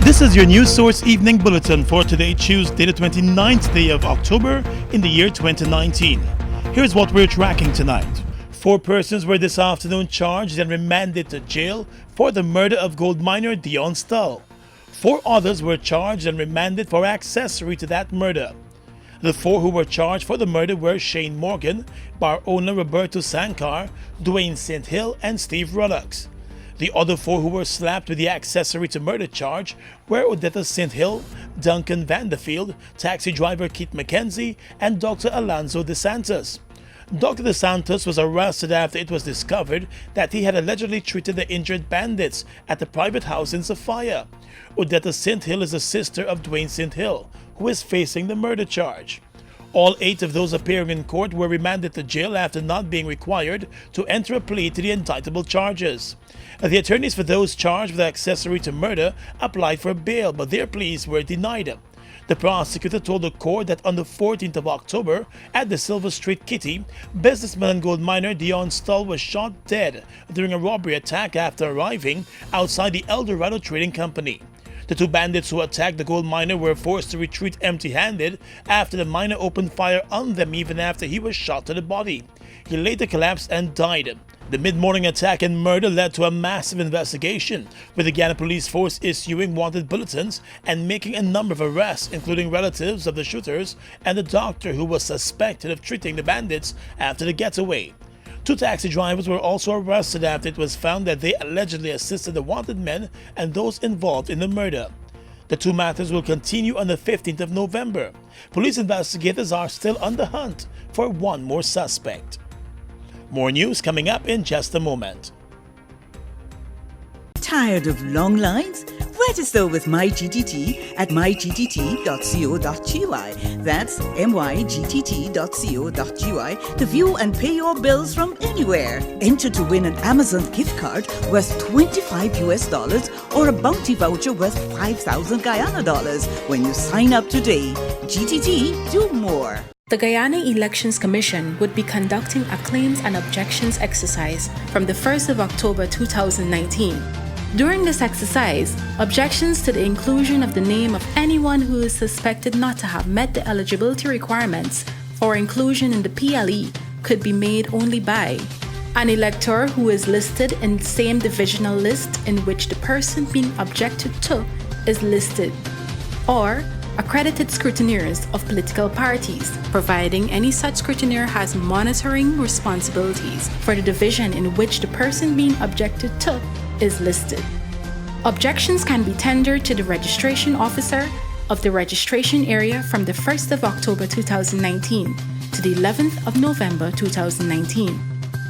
This is your News Source Evening Bulletin for today, Tuesday, the 29th day of October in the year 2019. Here's what we're tracking tonight. 4 persons were this afternoon charged and remanded to jail for the murder of gold miner Dion Stull. 4 others were charged and remanded for accessory to that murder. The 4 who were charged for the murder were Shane Morgan, bar owner Roberto Sankar, Dwayne St. Hill, and Steve Ruddocks. The other 4 who were slapped with the accessory to murder charge were Odetta St. Hill, Duncan Vanderfield, taxi driver Keith McKenzie, and Dr. Alonzo DeSantos. Dr. DeSantos was arrested after it was discovered that he had allegedly treated the injured bandits at a private house in Sophia. Odetta St. Hill is a sister of Dwayne St. Hill, who is facing the murder charge. All 8 of those appearing in court were remanded to jail after not being required to enter a plea to the indictable charges. The attorneys for those charged with accessory to murder applied for bail, but their pleas were denied. The prosecutor told the court that on the 14th of October at the Silver Street Kitty, businessman and gold miner Dion Stull was shot dead during a robbery attack after arriving outside the El Dorado Trading Company. The 2 bandits who attacked the gold miner were forced to retreat empty-handed after the miner opened fire on them even after he was shot to the body. He later collapsed and died. The mid-morning attack and murder led to a massive investigation, with the Guyana police force issuing wanted bulletins and making a number of arrests, including relatives of the shooters and the doctor who was suspected of treating the bandits after the getaway. 2 taxi drivers were also arrested after it was found that they allegedly assisted the wanted men and those involved in the murder. The 2 matters will continue on the 15th of November. Police investigators are still on the hunt for 1 more suspect. More news coming up in just a moment. Tired of long lines? Register with MyGTT at mygtt.co.gy. That's mygtt.co.gy to view and pay your bills from anywhere. Enter to win an Amazon gift card worth $25 or a bounty voucher worth 5,000 Guyana dollars when you sign up today. GTT, do more. The Guyana Elections Commission would be conducting a claims and objections exercise from the 1st of October 2019. During this exercise, objections to the inclusion of the name of anyone who is suspected not to have met the eligibility requirements for inclusion in the PLE could be made only by an elector who is listed in the same divisional list in which the person being objected to is listed, or accredited scrutineers of political parties, providing any such scrutineer has monitoring responsibilities for the division in which the person being objected to is listed. Objections can be tendered to the registration officer of the registration area from the 1st of October 2019 to the 11th of November 2019.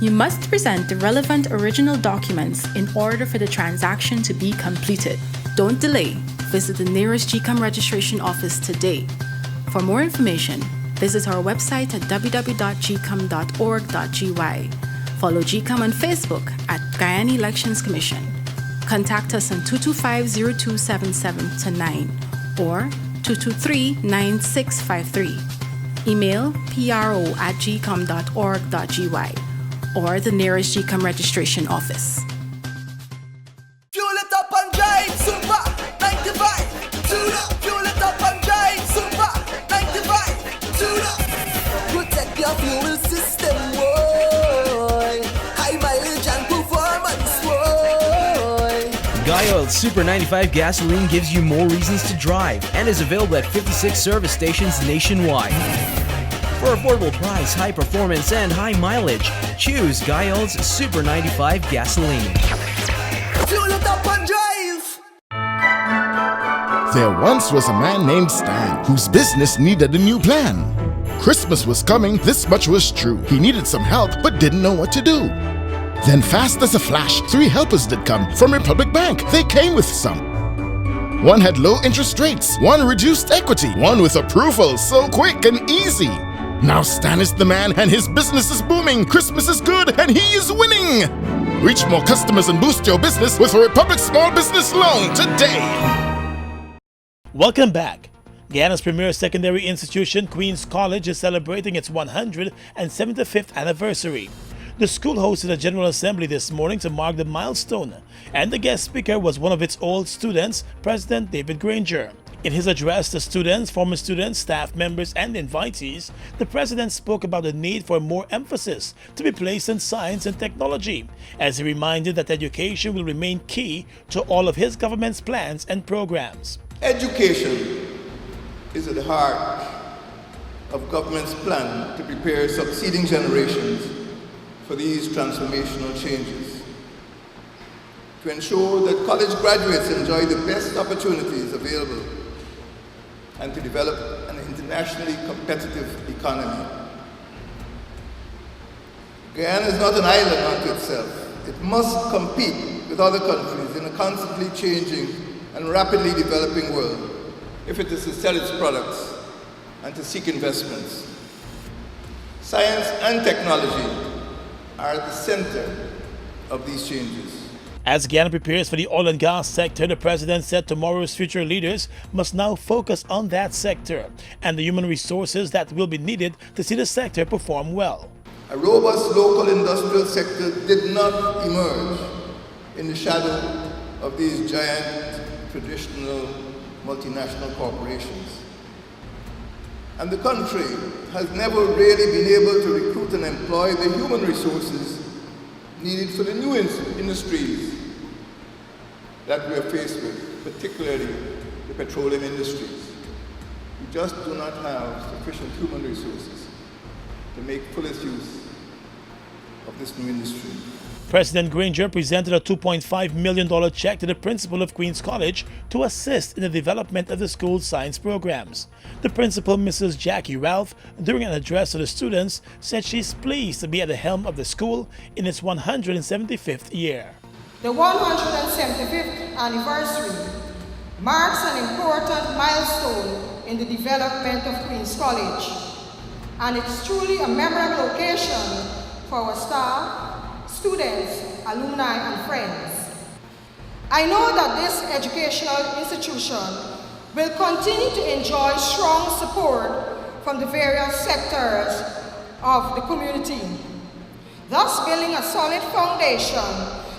You must present the relevant original documents in order for the transaction to be completed. Don't delay. Visit the nearest GCOM registration office today. For more information, visit our website at www.gcom.org.gy. Follow GCOM on Facebook at Guyana Elections Commission. Contact us on 225-0277-9 or 223-9653. Email pro@gcom.org.gy or the nearest GCOM registration office. Fuel it up and drive, Super 95. Tune up. Fuel it up and drive, Super 95. Tune up. Protect your fuel system, boy. High mileage and performance, boy. Guy Oil's Super 95 gasoline gives you more reasons to drive and is available at 56 service stations nationwide. For affordable price, high performance, and high mileage, choose Guy Oil's Super 95 gasoline. Fuel it up and drive. There once was a man named Stan whose business needed a new plan. Christmas was coming, this much was true. He needed some help but didn't know what to do. Then fast as a flash, 3 helpers did come from Republic Bank. They came with some. One had low interest rates, one reduced equity, one with approval so quick and easy. Now Stan is the man and his business is booming. Christmas is good and he is winning. Reach more customers and boost your business with a Republic Small Business Loan today. Welcome back. Guyana's premier secondary institution, Queen's College, is celebrating its 175th anniversary. The school hosted a General Assembly this morning to mark the milestone, and the guest speaker was one of its old students, President David Granger. In his address to students, former students, staff members, and invitees, the president spoke about the need for more emphasis to be placed on science and technology, as he reminded that education will remain key to all of his government's plans and programs. Education is at the heart of government's plan to prepare succeeding generations for these transformational changes, to ensure that college graduates enjoy the best opportunities available, and to develop an internationally competitive economy. Guyana is not an island unto itself. It must compete with other countries in a constantly changing and rapidly developing world if it is to sell its products and to seek investments. Science and technology are at the center of these changes. As Guyana prepares for the oil and gas sector, the president said tomorrow's future leaders must now focus on that sector and the human resources that will be needed to see the sector perform well. A robust local industrial sector did not emerge in the shadow of these giant traditional multinational corporations. And the country has never really been able to recruit and employ the human resources needed for the new industries that we are faced with, particularly the petroleum industries. We just do not have sufficient human resources to make fullest use of this new industry. President Granger presented a $2.5 million check to the principal of Queen's College to assist in the development of the school's science programs. The principal, Mrs. Jackie Ralph, during an address to the students, said she's pleased to be at the helm of the school in its 175th year. The 175th anniversary marks an important milestone in the development of Queen's College, and it's truly a memorable occasion for our staff, students, alumni, and friends. I know that this educational institution will continue to enjoy strong support from the various sectors of the community, thus building a solid foundation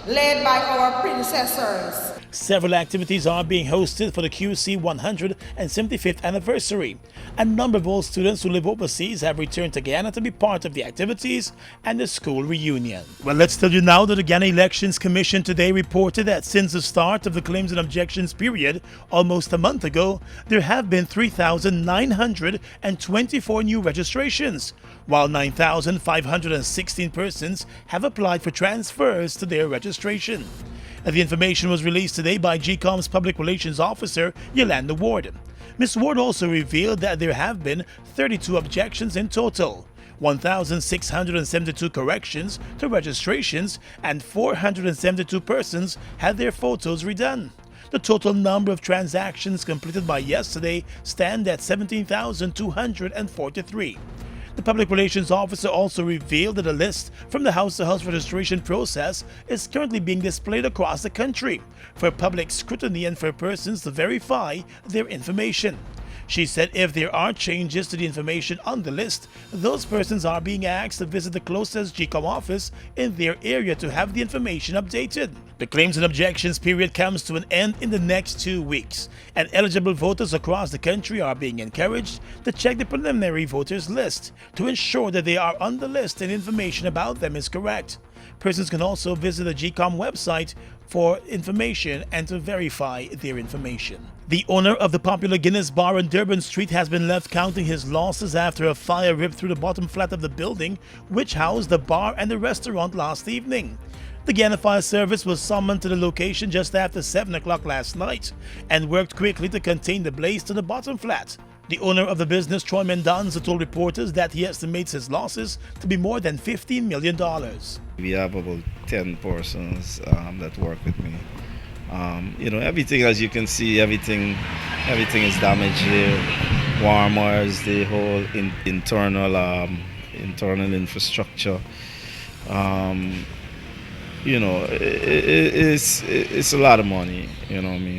led by our predecessors. Several activities are being hosted for the QC 175th anniversary. A number of old students who live overseas have returned to Guyana to be part of the activities and the school reunion. Well, let's tell you now that the Guyana Elections Commission today reported that since the start of the claims and objections period almost a month ago, there have been 3,924 new registrations, while 9,516 persons have applied for transfers to their registration. The information was released today by GCOM's Public Relations Officer, Yolanda Ward. Ms. Ward also revealed that there have been 32 objections in total, 1,672 corrections to registrations, and 472 persons had their photos redone. The total number of transactions completed by yesterday stand at 17,243. The Public Relations Officer also revealed that a list from the house-to-house registration process is currently being displayed across the country for public scrutiny and for persons to verify their information. She said if there are changes to the information on the list, those persons are being asked to visit the closest GCOM office in their area to have the information updated. The claims and objections period comes to an end in the next 2 weeks, and eligible voters across the country are being encouraged to check the preliminary voters list to ensure that they are on the list and information about them is correct. Persons can also visit the GCOM website for information and to verify their information. The owner of the popular Guinness bar on Durban Street has been left counting his losses after a fire ripped through the bottom flat of the building which housed the bar and the restaurant last evening. The Guyana Fire Service was summoned to the location just after 7 o'clock last night and worked quickly to contain the blaze to the bottom flat. The owner of the business, Troy Mendonza, told reporters that he estimates his losses to be more than $15 million. We have about 10 persons that work with me. Everything, as you can see, everything is damaged here. Warmers, the whole internal infrastructure. It's a lot of money,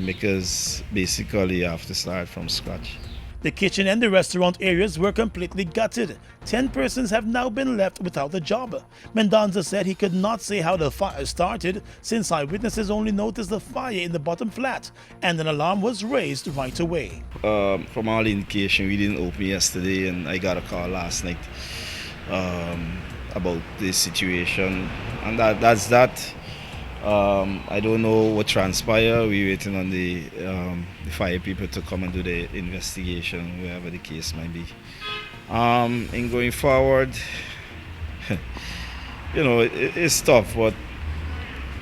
because basically you have to start from scratch. The kitchen and the restaurant areas were completely gutted. 10 persons have now been left without a job. Mendonza said he could not say how the fire started since eyewitnesses only noticed the fire in the bottom flat and an alarm was raised right away. From all indication, we didn't open yesterday, and I got a call last night about this situation, and that's that. I don't know what transpired. We're waiting on the fire people to come and do the investigation, wherever the case might be. In going forward, it's tough, but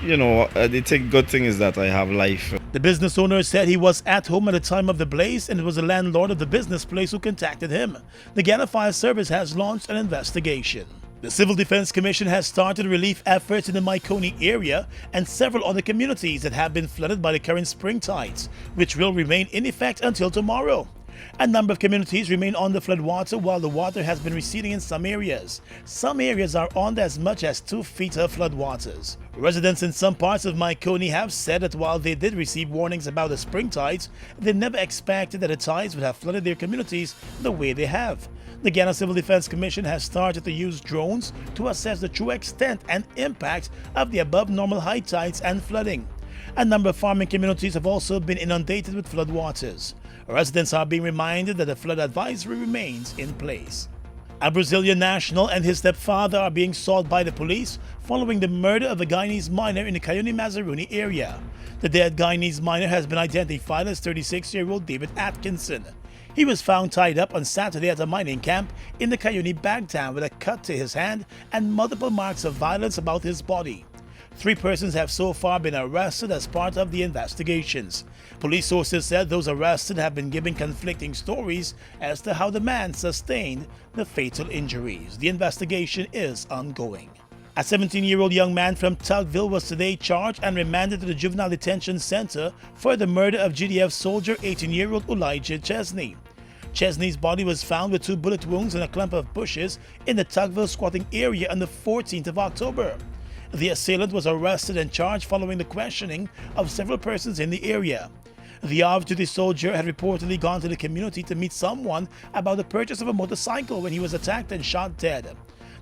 the good thing is that I have life. The business owner said he was at home at the time of the blaze, and it was the landlord of the business place who contacted him. The Guyana Fire Service has launched an investigation. The Civil Defense Commission has started relief efforts in the Maikoni area and several other communities that have been flooded by the current spring tides, which will remain in effect until tomorrow. A number of communities remain under floodwater while the water has been receding in some areas. Some areas are under as much as 2 feet of floodwaters. Residents in some parts of Maikoni have said that while they did receive warnings about the spring tides, they never expected that the tides would have flooded their communities the way they have. The Guyana Civil Defense Commission has started to use drones to assess the true extent and impact of the above normal high tides and flooding. A number of farming communities have also been inundated with floodwaters. Residents are being reminded that the flood advisory remains in place. A Brazilian national and his stepfather are being sought by the police following the murder of a Guyanese miner in the Cayuni-Mazaruni area. The dead Guyanese miner has been identified as 36-year-old David Atkinson. He was found tied up on Saturday at a mining camp in the Cayuni Bagtown with a cut to his hand and multiple marks of violence about his body. 3 persons have so far been arrested as part of the investigations. Police sources said those arrested have been giving conflicting stories as to how the man sustained the fatal injuries. The investigation is ongoing. A 17-year-old young man from Tugville was today charged and remanded to the Juvenile Detention Center for the murder of GDF soldier 18-year-old Elijah Chesney. Chesney's body was found with 2 bullet wounds in a clump of bushes in the Tugville squatting area on the 14th of October. The assailant was arrested and charged following the questioning of several persons in the area. The off-duty soldier had reportedly gone to the community to meet someone about the purchase of a motorcycle when he was attacked and shot dead.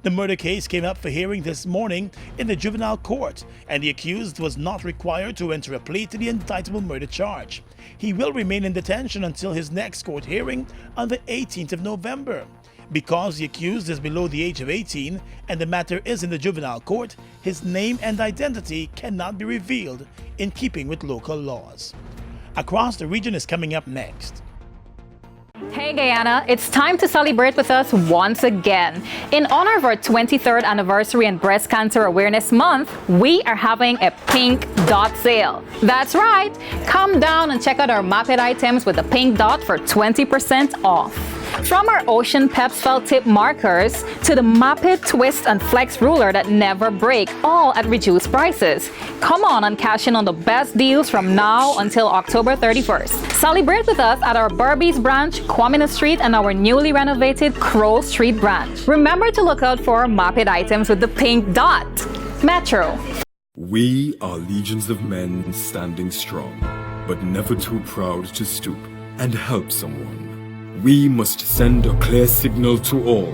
The murder case came up for hearing this morning in the juvenile court, and the accused was not required to enter a plea to the indictable murder charge. He will remain in detention until his next court hearing on the 18th of November. Because the accused is below the age of 18 and the matter is in the juvenile court, his name and identity cannot be revealed in keeping with local laws. Across the region is coming up next. Hey Guyana, it's time to celebrate with us once again. In honor of our 23rd anniversary and Breast Cancer Awareness Month, we are having a pink dot sale. That's right! Come down and check out our Mapit items with a pink dot for 20% off. From our Ocean Peps felt tip markers to the Mapit Twist and Flex ruler that never break, all at reduced prices. Come on and cash in on the best deals from now until October 31st. Celebrate with us at our Burbies branch, Kwamina Street, and our newly renovated Crowell Street branch. Remember to look out for our Mapit items with the pink dot. Metro. We are legions of men standing strong, but never too proud to stoop and help someone. We must send a clear signal to all.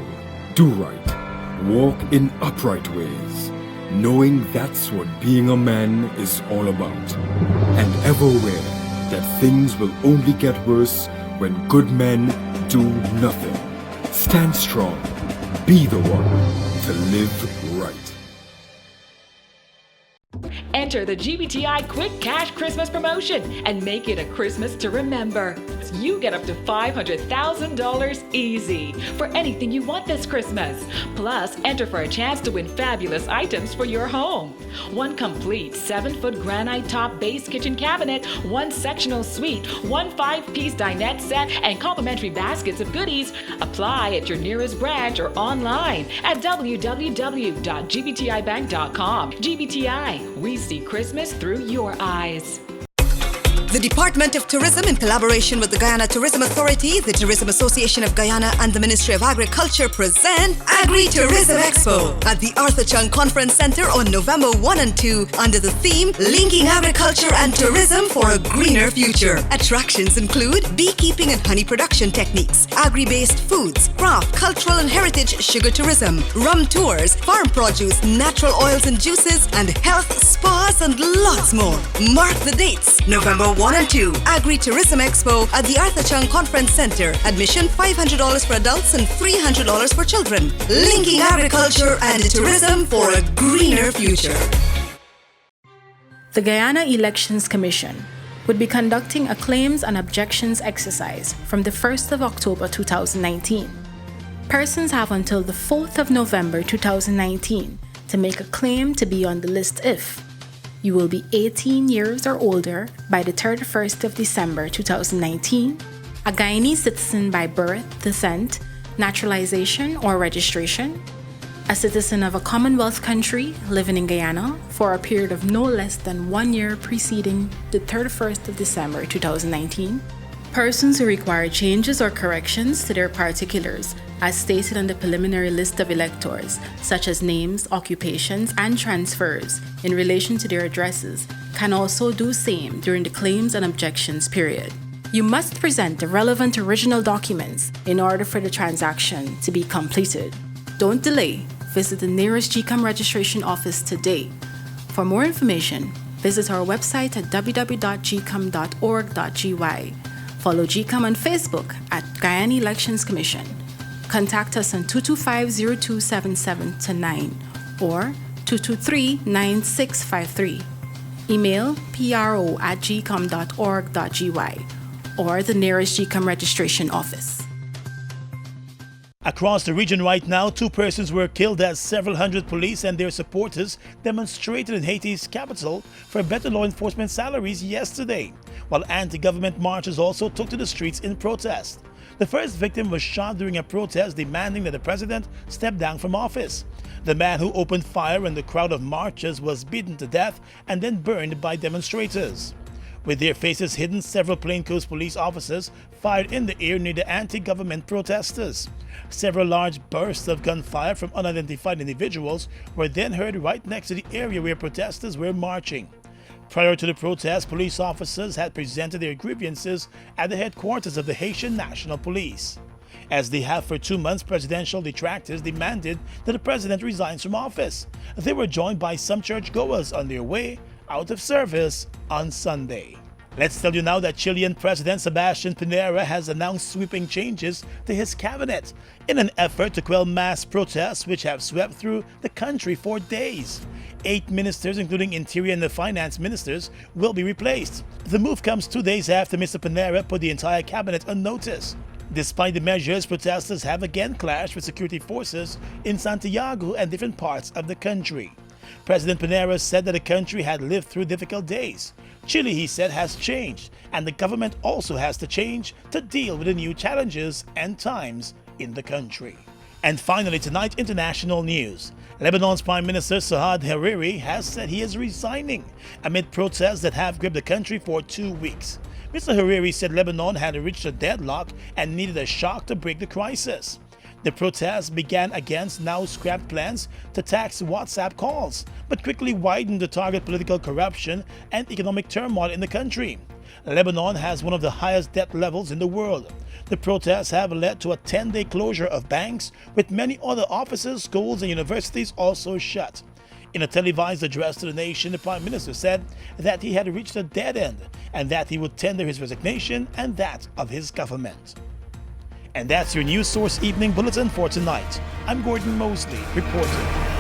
Do right. Walk in upright ways, knowing that's what being a man is all about. And ever aware that things will only get worse when good men do nothing. Stand strong. Be the one to live right. Enter the GBTI Quick Cash Christmas promotion and make it a Christmas to remember. You get up to $500,000 easy for anything you want this Christmas. Plus, enter for a chance to win fabulous items for your home. 1 complete 7-foot granite top base kitchen cabinet, 1 sectional suite, 1 5-piece dinette set, and complimentary baskets of goodies. Apply at your nearest branch or online at www.gbtibank.com. GBTI, we see Christmas through your eyes. The Department of Tourism, in collaboration with the Guyana Tourism Authority, the Tourism Association of Guyana, and the Ministry of Agriculture present Agri-Tourism Expo at the Arthur Chung Conference Center on November 1 and 2 under the theme Linking Agriculture and Tourism for a Greener Future. Attractions include beekeeping and honey production techniques, agri-based foods, craft, cultural and heritage sugar tourism, rum tours, farm produce, natural oils and juices, and health spas and lots more. Mark the dates, November 1 and 2, Agri-Tourism Expo at the Arthur Chung Conference Center. Admission $500 for adults and $300 for children. Linking agriculture and tourism for a greener future. The Guyana Elections Commission would be conducting a claims and objections exercise from the 1st of October 2019. Persons have until the 4th of November 2019 to make a claim to be on the list if you will be 18 years or older by the 31st of December 2019, a Guyanese citizen by birth, descent, naturalization, or registration, a citizen of a Commonwealth country living in Guyana for a period of no less than 1 year preceding the 31st of December 2019, persons who require changes or corrections to their particulars as stated on the preliminary list of electors, such as names, occupations, and transfers in relation to their addresses, can also do same during the claims and objections period. You must present the relevant original documents in order for the transaction to be completed. Don't delay. Visit the nearest GCOM registration office today. For more information, visit our website at www.gcom.org.gy. Follow GCOM on Facebook at Guyana Elections Commission. Contact us on 225-0277-9 or 223-9653. Email pro@gcom.org.gy or the nearest GCOM registration office. Across the region right now, 2 persons were killed as several hundred police and their supporters demonstrated in Haiti's capital for better law enforcement salaries yesterday, while anti-government marchers also took to the streets in protest. The first victim was shot during a protest demanding that the president step down from office. The man who opened fire on the crowd of marchers was beaten to death and then burned by demonstrators. With their faces hidden, several plainclothes police officers fired in the air near the anti-government protesters. Several large bursts of gunfire from unidentified individuals were then heard right next to the area where protesters were marching. Prior to the protest, police officers had presented their grievances at the headquarters of the Haitian National Police. As they have for 2 months, presidential detractors demanded that the president resigns from office. They were joined by some churchgoers on their way out of service on Sunday. Let's tell you now that Chilean President Sebastián Piñera has announced sweeping changes to his cabinet in an effort to quell mass protests which have swept through the country for days. 8 ministers, including Interior and the Finance ministers, will be replaced. The move comes 2 days after Mr. Piñera put the entire cabinet on notice. Despite the measures, protesters have again clashed with security forces in Santiago and different parts of the country. President Piñera said that the country had lived through difficult days. Chile, he said, has changed, and the government also has to change to deal with the new challenges and times in the country. And finally tonight, international news. Lebanon's Prime Minister Saad Hariri has said he is resigning amid protests that have gripped the country for 2 weeks. Mr. Hariri said Lebanon had reached a deadlock and needed a shock to break the crisis. The protests began against now scrapped plans to tax WhatsApp calls, but quickly widened to target political corruption and economic turmoil in the country. Lebanon has one of the highest debt levels in the world. The protests have led to a 10-day closure of banks, with many other offices, schools, and universities also shut. In a televised address to the nation, the Prime Minister said that he had reached a dead end and that he would tender his resignation and that of his government. And that's your News Source Evening Bulletin for tonight. I'm Gordon Mosley, reporting.